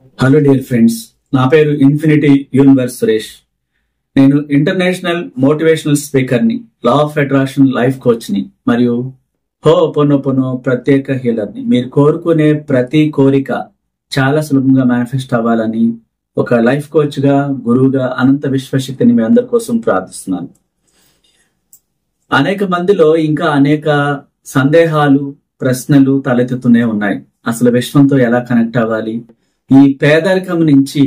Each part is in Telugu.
హలో డియర్ ఫ్రెండ్స్, నా పేరు ఇన్ఫినిటీ యూనివర్స్ సురేష్. నేను ఇంటర్నేషనల్ మోటివేషనల్ స్పీకర్ని, లా ఆఫ్ అట్రాక్షన్ లైఫ్ కోచ్ని మరియు హోపోనోపోనో ప్రత్యేక హీలర్ని. మీరు కోరుకునే ప్రతి కోరిక చాలా సులభంగా మేనిఫెస్ట్ అవ్వాలని ఒక లైఫ్ కోచ్గా, గురువుగా అనంత విశ్వశక్తిని మీ అందరి కోసం ప్రార్థిస్తున్నాను. అనేక మందిలో ఇంకా అనేక సందేహాలు, ప్రశ్నలు తలెత్తుతూనే ఉన్నాయి. అసలు విశ్వంతో ఎలా కనెక్ట్ అవ్వాలి, ఈ పేదరికం నుంచి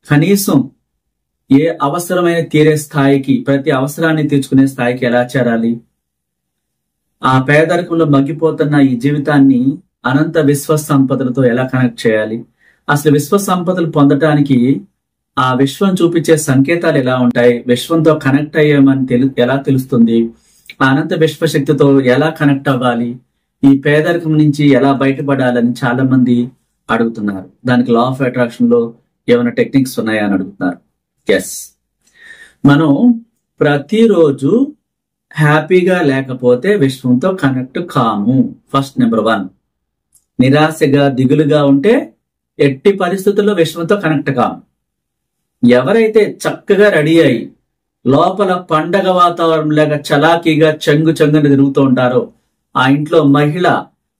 కనీసం ఏ అవసరమైన తీరే స్థాయికి, ప్రతి అవసరాన్ని తీర్చుకునే స్థాయికి ఎలా చేరాలి, ఆ పేదరికంలో మగ్గిపోతున్న ఈ జీవితాన్ని అనంత విశ్వ సంపదలతో ఎలా కనెక్ట్ చేయాలి, అసలు విశ్వ సంపదలు పొందటానికి ఆ విశ్వం చూపించే సంకేతాలు ఎలా ఉంటాయి, విశ్వంతో కనెక్ట్ అయ్యామని ఎలా తెలుస్తుంది, ఆ అనంత విశ్వశక్తితో ఎలా కనెక్ట్ అవ్వాలి, ఈ పేదరికం నుంచి ఎలా బయటపడాలని చాలా మంది అడుగుతున్నారు. దానికి లా ఆఫ్ అట్రాక్షన్ లో ఏమైనా టెక్నిక్స్ ఉన్నాయా అని అడుగుతున్నారు. ఎస్, మనం ప్రతిరోజు హ్యాపీగా లేకపోతే విశ్వంతో కనెక్ట్ కాము. First number 1. నిరాశగా, దిగులుగా ఉంటే ఎట్టి పరిస్థితుల్లో విశ్వంతో కనెక్ట్ కాము. ఎవరైతే చక్కగా రెడీ అయి లోపల పండగ వాతావరణం లాగా చలాకీగా చెంగు చెంగున తిరుగుతూ ఉంటారో ఆ ఇంట్లో మహిళ,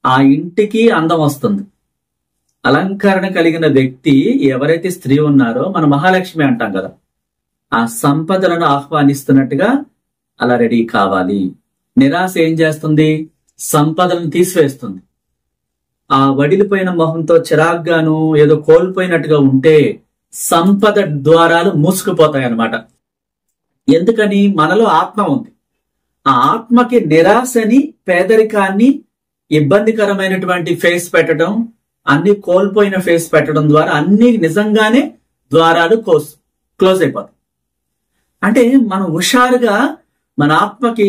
ఆ ఇంటికి అందం వస్తుంది. అలంకరణ కలిగిన వ్యక్తి ఎవరైతే స్త్రీ ఉన్నారో మన మహాలక్ష్మి అంటాం కదా, ఆ సంపదలను ఆహ్వానిస్తున్నట్టుగా అలా రెడీ కావాలి. నిరాశ ఏం చేస్తుంది? సంపదలను తీసివేస్తుంది. ఆ వడిలిపోయిన మొహంతో చిరాగ్గాను ఏదో కోల్పోయినట్టుగా ఉంటే సంపద ద్వారాలు మూసుకుపోతాయి అన్నమాట. ఎందుకని? మనలో ఆత్మ ఉంది. ఆ ఆత్మకి నిరాశని, పేదరికాన్ని, ఇబ్బందికరమైనటువంటి ఫేస్ పెట్టడం, అన్ని కోల్పోయిన ఫేస్ పెట్టడం ద్వారా అన్ని నిజంగానే ద్వారాలు క్లోజ్ అయిపోతాయి. అంటే మనం హుషారుగా మన ఆత్మకి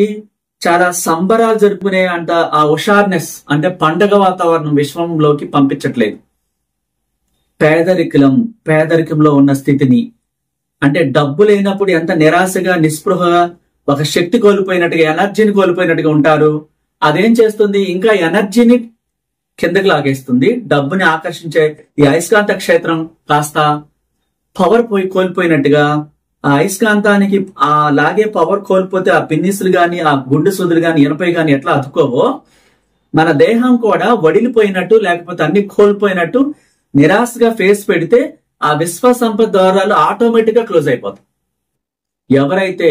చాలా సంబరాలు జరుపుకునే ఆ హుషార్నెస్, అంటే పండగ వాతావరణం విశ్వంలోకి పంపించట్లేదు. పేదరికంలో ఉన్న స్థితిని, అంటే డబ్బు లేనప్పుడు ఎంత నిరాశగా, నిస్పృహగా, ఒక శక్తి కోల్పోయినట్టుగా, ఎనర్జీని కోల్పోయినట్టుగా ఉంటారు. అదేం చేస్తుంది? ఇంకా ఎనర్జీని కిందకి లాగేస్తుంది. డబ్బుని ఆకర్షించే ఈ అయస్కాంత క్షేత్రం కాస్త పవర్ కోల్పోయినట్టుగా, ఆ అయస్కాంతానికి ఆ లాగే పవర్ కోల్పోతే ఆ పిన్నిసులు గాని, ఆ గుండు సుదులు గాని, ఇనపై గాని ఎట్లా అతుకోవో, మన దేహం కూడా వడిలిపోయినట్టు, లేకపోతే అన్ని కోల్పోయినట్టు నిరాశగా ఫేస్ పెడితే ఆ విశ్వ సంపద ద్వారాలు ఆటోమేటిక్ గా క్లోజ్ అయిపోతాయి. ఎవరైతే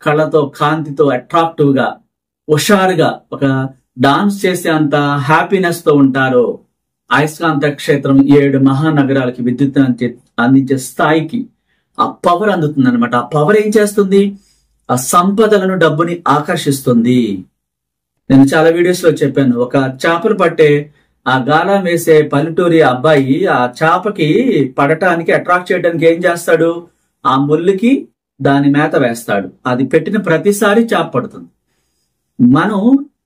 కళ్ళతో, కాంతితో, అట్రాక్టివ్ గా, హుషారుగా, ఒక డాన్స్ చేసే అంత హ్యాపీనెస్ తో ఉంటారో, అయస్కాంత క్షేత్రం 7 మహానగరాలకి విద్యుత్ అందించే స్థాయికి ఆ పవర్ అందుతుంది అనమాట. ఆ పవర్ ఏం చేస్తుంది? ఆ సంపదలను, డబ్బుని ఆకర్షిస్తుంది. నేను చాలా వీడియోస్ లో చెప్పాను. ఒక చేపలు పట్టే ఆ గాలం వేసే పల్లెటూరి అబ్బాయి ఆ చేపకి పడటానికి, అట్రాక్ట్ చేయడానికి ఏం చేస్తాడు? ఆ ముళ్ళుకి దాని మేత వేస్తాడు. అది పెట్టిన ప్రతిసారి చేప పడుతుంది. మనం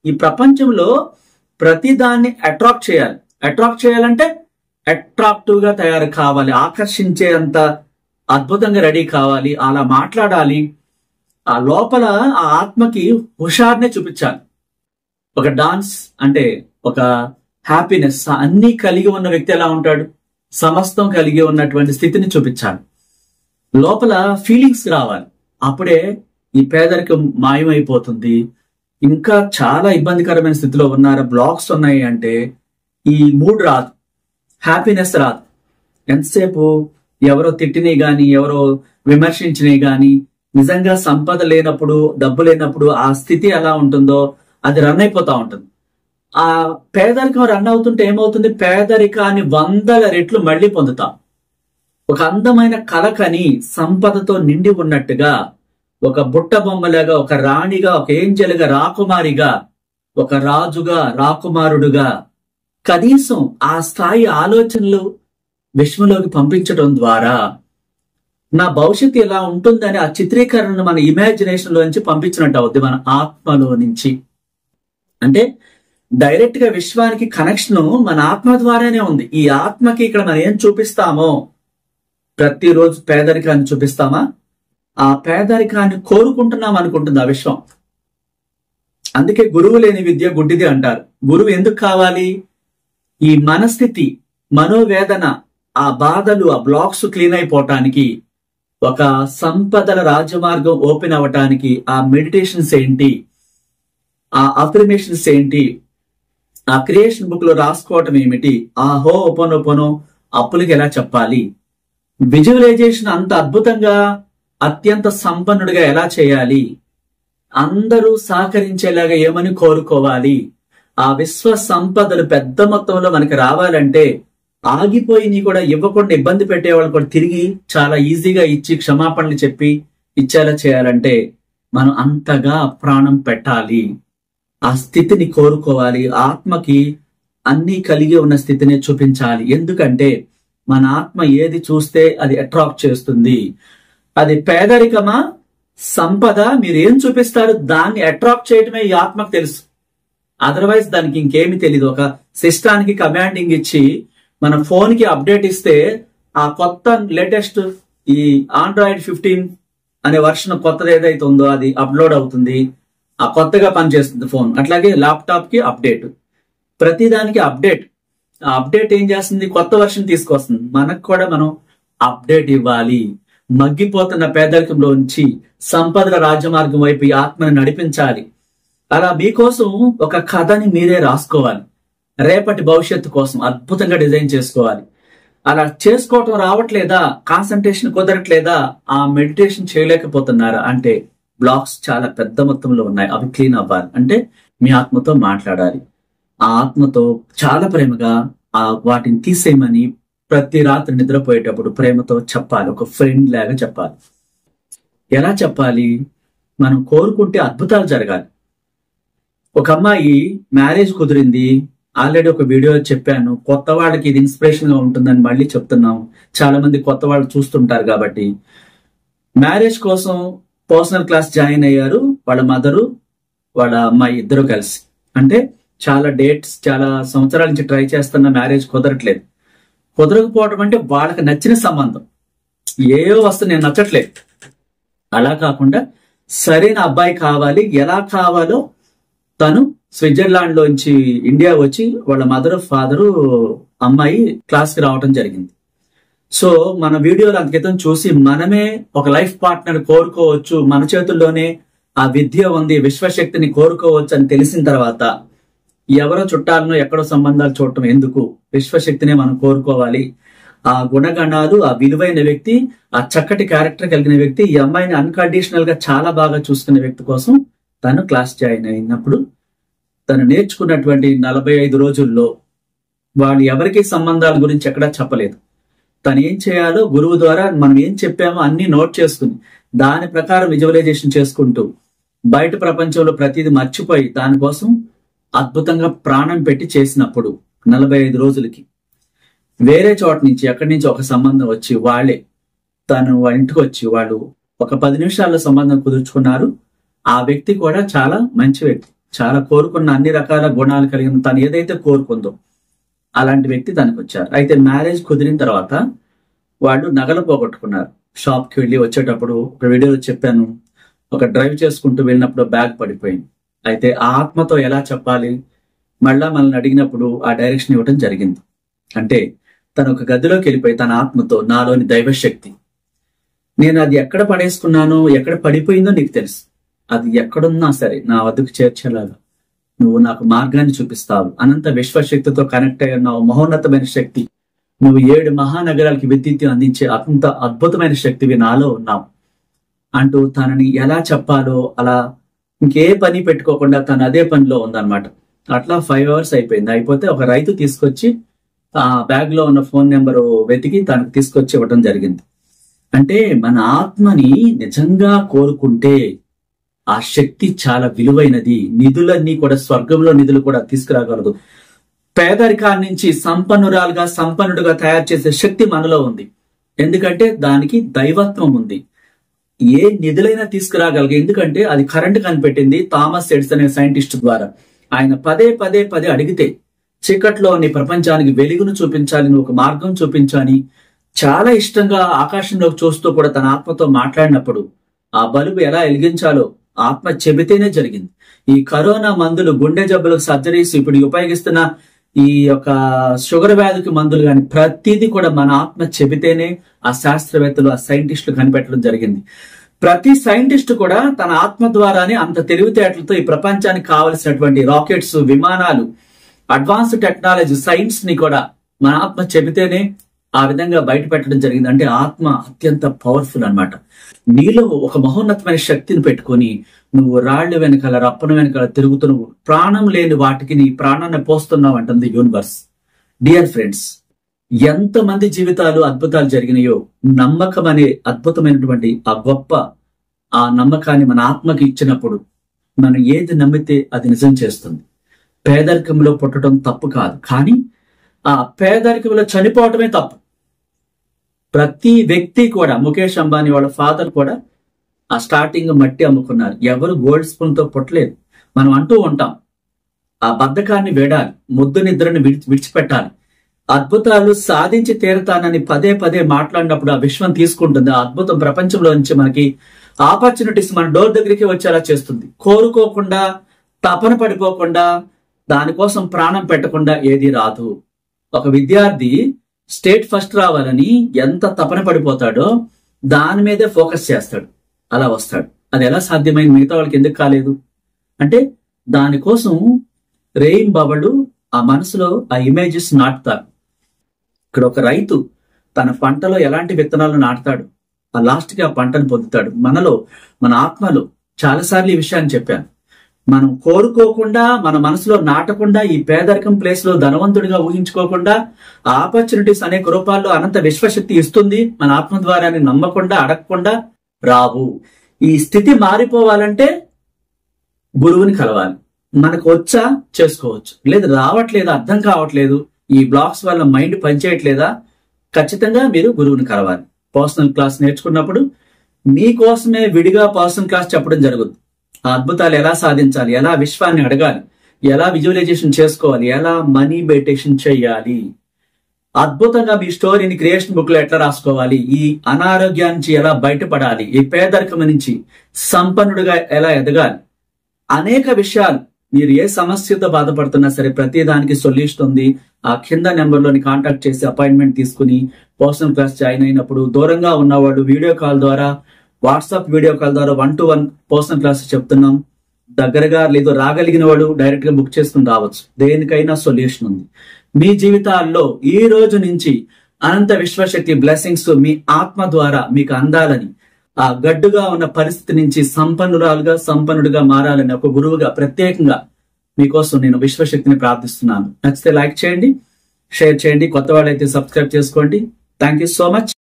ఈ ప్రపంచంలో ప్రతి దాన్ని అట్రాక్ట్ చేయాలి. అట్రాక్ట్ చేయాలంటే అట్రాక్టివ్ గా తయారు కావాలి, ఆకర్షించేంత అద్భుతంగా రెడీ కావాలి, అలా మాట్లాడాలి. ఆ లోపల ఆ ఆత్మకి హుషార్నే చూపించాలి. ఒక డాన్స్ అంటే ఒక హ్యాపీనెస్, అన్ని కలిగి ఉన్న వ్యక్తి ఎలా ఉంటాడు? సమస్తం కలిగి ఉన్నటువంటి స్థితిని చూపించాలి. లోపల ఫీలింగ్స్ రావాలి. అప్పుడే ఈ పేదరికం మాయమైపోతుంది. ఇంకా చాలా ఇబ్బందికరమైన స్థితిలో ఉన్నారు, బ్లాక్స్ ఉన్నాయి అంటే ఈ మూడ్ రాదు, హ్యాపీనెస్ రాదు. ఎంతసేపు ఎవరో తిట్టినవి గాని, ఎవరో విమర్శించినవి గాని, నిజంగా సంపద లేనప్పుడు, డబ్బు లేనప్పుడు ఆ స్థితి ఎలా ఉంటుందో అది రన్ అయిపోతా ఉంటుంది. ఆ పేదరికం రన్ అవుతుంటే ఏమవుతుంది? పేదరికాన్ని 100 రెట్లు మళ్ళీ పొందుతాం. ఒక అందమైన కలకని సంపదతో నిండి ఉన్నట్టుగా, ఒక బుట్ట బొమ్మలాగా, ఒక రాణిగా, ఒక ఏంజెల్గా, రాకుమారిగా, ఒక రాజుగా, రాకుమారుడుగా, కనీసం ఆ స్థాయి ఆలోచనలు విశ్వంలోకి పంపించడం ద్వారా నా భవిష్యత్తు ఎలా ఉంటుందని ఆ చిత్రీకరణను మన ఇమాజినేషన్ లోంచి పంపించినట్టు అవుద్ది, మన ఆత్మలో నుంచి. అంటే డైరెక్ట్ గా విశ్వానికి కనెక్షన్ మన ఆత్మ ద్వారానే ఉంది. ఈ ఆత్మకి ఇక్కడ మనం ఏం చూపిస్తామో, ప్రతిరోజు పేదరికాన్ని చూపిస్తామా? ఆ పేదరికాన్ని కోరుకుంటున్నాం అనుకుంటుంది ఆ విశ్వం. అందుకే గురువు లేని విద్య గుడ్డిది అంటారు. గురువు ఎందుకు కావాలి? ఈ మనస్థితి, మనోవేదన, ఆ బాధలు, ఆ బ్లాక్స్ క్లీన్ అయిపోవటానికి, ఒక సంపదల రాజమార్గం ఓపెన్ అవ్వటానికి ఆ మెడిటేషన్స్ ఏంటి, ఆ అఫర్మేషన్స్ ఏంటి, ఆ క్రియేషన్ బుక్ లో రాసుకోవటం ఏమిటి, ఆ హో ఓపెనో అప్పులకి ఎలా చెప్పాలి, విజువలైజేషన్ అంత అద్భుతంగా అత్యంత సంపన్నుడిగా ఎలా చేయాలి, అందరూ సహకరించేలాగా ఏమని కోరుకోవాలి, ఆ విశ్వ సంపదలు పెద్ద మొత్తంలో మనకి రావాలంటే ఆగిపోయి నీ కూడా ఇవ్వకుండా ఇబ్బంది పెట్టేవాళ్ళు కూడా తిరిగి చాలా ఈజీగా ఇచ్చి క్షమాపణలు చెప్పి ఇచ్చేలా చేయాలంటే మనం అంతగా ప్రాణం పెట్టాలి. ఆ స్థితిని కోరుకోవాలి. ఆత్మకి అన్ని కలిగి ఉన్న స్థితిని చూపించాలి. ఎందుకంటే మన ఆత్మ ఏది చూస్తే అది అట్రాక్ట్ చేస్తుంది. అది పేదరికమా సంపద, మీరు ఏం చూపిస్తారు దాన్ని అట్రాక్ట్ చేయటమే ఈ ఆత్మకు తెలుసు. అదర్వైజ్ దానికి ఇంకేమి తెలియదు. ఒక సిస్టానికి కమాండింగ్ ఇచ్చి మన ఫోన్ కి అప్డేట్ ఇస్తే ఆ కొత్త లేటెస్ట్ ఈ ఆండ్రాయిడ్ 15 అనే వర్షన్ కొత్తది ఏదైతే ఉందో అది అప్లోడ్ అవుతుంది, ఆ కొత్తగా పనిచేస్తుంది ఫోన్. అట్లాగే ల్యాప్టాప్ కి అప్డేట్, ప్రతిదానికి అప్డేట్. ఆ అప్డేట్ ఏం చేస్తుంది, కొత్త వర్షన్ తీసుకొస్తుంది. మనకు కూడా మనం అప్డేట్ ఇవ్వాలి. మగ్గిపోతున్న పేదరికంలో నుంచి సంపదల రాజమార్గం వైపు ఈ ఆత్మని నడిపించాలి. అలా మీకోసం ఒక కథని మీరే రాసుకోవాలి. రేపటి భవిష్యత్తు కోసం అద్భుతంగా డిజైన్ చేసుకోవాలి. అలా చేసుకోవటం రావట్లేదా, కాన్సన్ట్రేషన్ కుదరట్లేదా, ఆ మెడిటేషన్ చేయలేకపోతున్నారా అంటే బ్లాక్స్ చాలా పెద్ద మొత్తంలో ఉన్నాయి. అవి క్లీన్ అవ్వాలి. అంటే మీ ఆత్మతో మాట్లాడాలి. ఆ ఆత్మతో చాలా ప్రేమగా వాటిని తీసేయమని ప్రతి రాత్రి నిద్రపోయేటప్పుడు ప్రేమతో చెప్పాలి. ఒక ఫ్రెండ్ లాగా చెప్పాలి. ఎలా చెప్పాలి, మనం కోరుకుంటే అద్భుతాలు జరగాలి. ఒక అమ్మాయి మ్యారేజ్ కుదిరింది. ఆల్రెడీ ఒక వీడియో చెప్పాను. కొత్త వాళ్ళకి ఇది ఇన్స్పిరేషన్ గా ఉంటుందని మళ్ళీ చెప్తున్నాం. చాలా మంది కొత్త వాళ్ళు చూస్తుంటారు కాబట్టి. మ్యారేజ్ కోసం పర్సనల్ క్లాస్ జాయిన్ అయ్యారు. వాళ్ళ మదరు వాళ్ళ అమ్మాయి ఇద్దరు కలిసి. అంటే చాలా డేట్స్, చాలా సంవత్సరాల నుంచి ట్రై చేస్తున్న మ్యారేజ్ కుదరట్లేదు. కుదరకపోవడం అంటే వాళ్ళకి నచ్చిన సంబంధం ఏవో వస్తుంది, నేను నచ్చట్లేదు. అలా కాకుండా సరైన అబ్బాయి కావాలి. ఎలా కావాలో తను స్విట్జర్లాండ్ లోంచి ఇండియా వచ్చి వాళ్ళ మదరు ఫాదరు అమ్మాయి క్లాస్ కి రావడం జరిగింది. సో మన వీడియోలు అంతకితం చూసి మనమే ఒక లైఫ్ పార్ట్నర్ కోరుకోవచ్చు, మన చేతుల్లోనే ఆ విద్య ఉంది, విశ్వశక్తిని కోరుకోవచ్చు అని తెలిసిన తర్వాత ఎవరో చుట్టాలను ఎక్కడో సంబంధాలు చూడటం ఎందుకు, విశ్వశక్తినే మనం కోరుకోవాలి. ఆ గుణగణాలు, ఆ విలువైన వ్యక్తి, ఆ చక్కటి క్యారెక్టర్ కలిగిన వ్యక్తి, ఈ అమ్మాయిని అన్కండిషనల్ గా చాలా బాగా చూసుకునే వ్యక్తి కోసం తను క్లాస్ జాయిన్ అయినప్పుడు తను నేర్చుకున్నటువంటి 45 రోజుల్లో వాళ్ళు ఎవరికి సంబంధాల గురించి ఎక్కడా చెప్పలేదు. తను ఏం చేయాలో గురువు ద్వారా మనం ఏం చెప్పామో అన్ని నోట్ చేసుకుని దాని ప్రకారం విజువలైజేషన్ చేసుకుంటూ బయట ప్రపంచంలో ప్రతిదీ మర్చిపోయి దానికోసం అద్భుతంగా ప్రాణం పెట్టి చేసినప్పుడు 45 రోజులకి వేరే చోట నుంచి ఎక్కడి నుంచి ఒక సంబంధం వచ్చి వాళ్ళే తను ఇంటికి వచ్చి వాళ్ళు ఒక 10 నిమిషాల్లో సంబంధం కుదుర్చుకున్నారు. ఆ వ్యక్తి కూడా చాలా మంచి వ్యక్తి, చాలా కోరుకున్న అన్ని రకాల గుణాలు కలిగిన, తను ఏదైతే కోరుకుందో అలాంటి వ్యక్తి తనకు వచ్చారు. అయితే మ్యారేజ్ కుదిరిన తర్వాత వాళ్ళు నగలు పోగొట్టుకున్నారు. షాప్ కి వెళ్ళి వచ్చేటప్పుడు ఒక వీడియోలో చెప్పాను, ఒక డ్రైవ్ చేసుకుంటూ వెళ్ళినప్పుడు బ్యాగ్ పడిపోయింది. అయితే ఆ ఆత్మతో ఎలా చెప్పాలి, మళ్ళా మనల్ని అడిగినప్పుడు ఆ డైరెక్షన్ ఇవ్వడం జరిగింది. అంటే తను ఒక గదిలోకి వెళ్ళిపోయి తన ఆత్మతో, నాలోని దైవశక్తి, నేను అది ఎక్కడ పడేసుకున్నానో, ఎక్కడ పడిపోయిందో నీకు తెలుసు, అది ఎక్కడున్నా సరే నా వద్దకు చేర్చేలాగా నువ్వు నాకు మార్గాన్ని చూపిస్తావు. అనంత విశ్వశక్తితో కనెక్ట్ అయ్యి ఉన్నావు, మహోన్నతమైన శక్తి, నువ్వు 7 మహానగరాలకి విద్యుత్ అందించే అంత అద్భుతమైన శక్తివి నాలో ఉన్నావు అంటూ తనని ఎలా చెప్పాలో అలా ఇంకే పని పెట్టుకోకుండా తను అదే పనిలో ఉందన్నమాట. అట్లా 5 hours అయిపోయింది. అయిపోతే ఒక రైతు తీసుకొచ్చి ఆ బ్యాగ్ లో ఉన్న ఫోన్ నెంబరు వెతికి తనకు తీసుకొచ్చి ఇవ్వడం జరిగింది. అంటే మన ఆత్మని నిజంగా కోరుకుంటే ఆ శక్తి చాలా విలువైనది. నిధులన్నీ కూడా, స్వర్గంలో నిధులు కూడా తీసుకురాగలదు. పేదరికాన్ని నుంచి సంపన్నురాలుగా, సంపన్నుడుగా తయారు చేసే శక్తి మనలో ఉంది. ఎందుకంటే దానికి దైవత్వం ఉంది. ఏ నిధులైనా తీసుకురాగలిగే, ఎందుకంటే అది కరెంట్ కనిపెట్టింది థామస్ ఎడిసన్ అనే సైంటిస్ట్ ద్వారా. ఆయన పదే అడిగితే చీకట్లో నీ ప్రపంచానికి వెలుగును చూపించాలి, నువ్వు ఒక మార్గం చూపించాలి. చాలా ఇష్టంగా ఆకాశంలోకి చూస్తూ కూడా తన ఆత్మతో మాట్లాడినప్పుడు ఆ బల్బు ఎలా వెలిగించాలో ఆత్మ చెబితేనే జరిగింది. ఈ కరోనా మందులు, గుండె జబ్బులకు సర్జరీస్, ఇప్పుడు ఉపయోగిస్తున్న ఈ యొక్క షుగర్ వ్యాధికి మందులు కానీ ప్రతిదీ కూడా మన ఆత్మ చెబితేనే ఆ శాస్త్రవేత్తలు, ఆ సైంటిస్టులు కనిపెట్టడం జరిగింది. ప్రతి సైంటిస్ట్ కూడా తన ఆత్మ ద్వారానే అంత తెలివితేటలతో ఈ ప్రపంచానికి కావలసినటువంటి రాకెట్స్, విమానాలు, అడ్వాన్స్డ్ టెక్నాలజీ, సైన్స్ ని కూడా మన ఆత్మ చెబితేనే ఆ విధంగా బయట పెట్టడం జరిగింది. అంటే ఆత్మ అత్యంత పవర్ఫుల్ అన్నమాట. నీలో ఒక మహోన్నతమైన శక్తిని పెట్టుకొని నువ్వు రాళ్ల వెనకాల, రప్పన వెనకాల తిరుగుతున్నావు, ప్రాణం లేని వాటికి నీ ప్రాణాన్ని పోస్తున్నావు అంటుంది యూనివర్స్. డియర్ ఫ్రెండ్స్, ఎంతమంది జీవితాలు అద్భుతాలు జరిగినాయో నమ్మకం అనే అద్భుతమైనటువంటి ఆ గొప్ప ఆ నమ్మకాన్ని మన ఆత్మకి ఇచ్చినప్పుడు మనం ఏది నమ్మితే అది నిజం చేస్తుంది. పేదరికంలో పుట్టడం తప్పు కాదు, కానీ ఆ పేదరికంలో చనిపోవటమే తప్పు. ప్రతి వ్యక్తి కూడా, ముఖేష్ అంబానీ వాళ్ళ ఫాదర్ కూడా ఆ స్టార్టింగ్ మట్టి అమ్ముకున్నారు. ఎవరు గోల్డ్ స్పూన్ తో పుట్టలేదు. మనం అంటూ ఉంటాం, ఆ బద్ధకాన్ని వేడాలి, ముద్దు నిద్రని విడిచిపెట్టాలి, అద్భుతాలు సాధించి తీరతానని పదే పదే మాట్లాడినప్పుడు ఆ విశ్వం తీసుకుంటుంది. ఆ అద్భుతం ప్రపంచంలో నుంచి మనకి ఆపర్చునిటీస్ మన డోర్ దగ్గరికి వచ్చేలా చేస్తుంది. కోరుకోకుండా, తపన పడిపోకుండా, దానికోసం ప్రాణం పెట్టకుండా ఏది రాదు. ఒక విద్యార్థి స్టేట్ ఫస్ట్ రావాలని ఎంత తపన పడిపోతాడో దాని మీదే ఫోకస్ చేస్తాడు, అలా వస్తాడు. అది ఎలా సాధ్యమైంది? మిగతా వాళ్ళకి ఎందుకు కాలేదు అంటే దానికోసం రేయింబవళ్ళు ఆ మనసులో ఆ ఇమేజెస్ నాటుతారు. ఇక్కడ ఒక రైతు తన పంటలో ఎలాంటి విత్తనాలు నాటుతాడు, ఆ లాస్ట్ కి ఆ పంటను పొందుతాడు. మనలో, మన ఆత్మలో చాలాసార్లు ఈ విషయాన్ని చెప్పాను. మనం కోరుకోకుండా, మన మనసులో నాటకుండా, ఈ పేదరికం ప్లేస్ లో ధనవంతుడిగా ఊహించుకోకుండా ఆపర్చునిటీస్ అనేక రూపాల్లో అనంత విశ్వశక్తి ఇస్తుంది. మన ఆత్మ ద్వారాన్ని నమ్మకుండా, అడగకుండా రావు. ఈ స్థితి మారిపోవాలంటే గురువుని కలవాలి. మనకు వచ్చా చేసుకోవచ్చు, లేదు రావట్లేదు, అర్థం కావట్లేదు, ఈ బ్లాక్స్ వల్ల మైండ్ పనిచేయట్లేదా, ఖచ్చితంగా మీరు గురువుని కలవాలి. పర్సనల్ క్లాస్ నేర్చుకున్నప్పుడు మీకోసమే విడిగా పర్సనల్ క్లాస్ చెప్పడం జరుగుతుంది. ఆ అద్భుతాలు ఎలా సాధించాలి, ఎలా విశ్వాన్ని అడగాలి, ఎలా విజువలైజేషన్ చేసుకోవాలి, ఎలా మనీ మెడిటేషన్ చేయాలి, అద్భుతంగా మీ స్టోరీని క్రియేషన్ బుక్ లో ఎట్లా రాసుకోవాలి, ఈ అనారోగ్యం నుంచి ఎలా బయటపడాలి, ఈ పేదరికం నుంచి సంపన్నుడిగా ఎలా ఎదగాలి, అనేక విషయాలు. మీరు ఏ సమస్యతో బాధపడుతున్నా సరే ప్రతి దానికి సొల్యూషన్ ఉంది. ఆ కింద నెంబర్లోని కాంటాక్ట్ చేసి అపాయింట్మెంట్ తీసుకుని పర్సనల్ క్లాస్ జాయిన్ అయినప్పుడు దూరంగా ఉన్నవాళ్ళు వీడియో కాల్ ద్వారా, వాట్సాప్ వీడియో కాల్ ద్వారా 1-to-1 పర్సనల్ క్లాస్ చెప్తున్నాం. దగ్గరగా లేదు రాగలిగిన వాడు డైరెక్ట్ గా బుక్ చేసుకుని రావచ్చు. దేనికైనా సొల్యూషన్ ఉంది. మీ జీవితాల్లో ఈ రోజు నుంచి అనంత విశ్వశక్తి బ్లెస్సింగ్స్ మీ ఆత్మ ద్వారా మీకు అందాలని, ఆ గడ్డుగా ఉన్న పరిస్థితి నుంచి సంపన్నుడిగా మారాలని ఒక గురువుగా ప్రత్యేకంగా మీకోసం నేను విశ్వశక్తిని ప్రార్థిస్తున్నాను. నచ్చితే లైక్ చేయండి, షేర్ చేయండి, కొత్త వాళ్ళైతే సబ్స్క్రైబ్ చేసుకోండి. Thank you so much.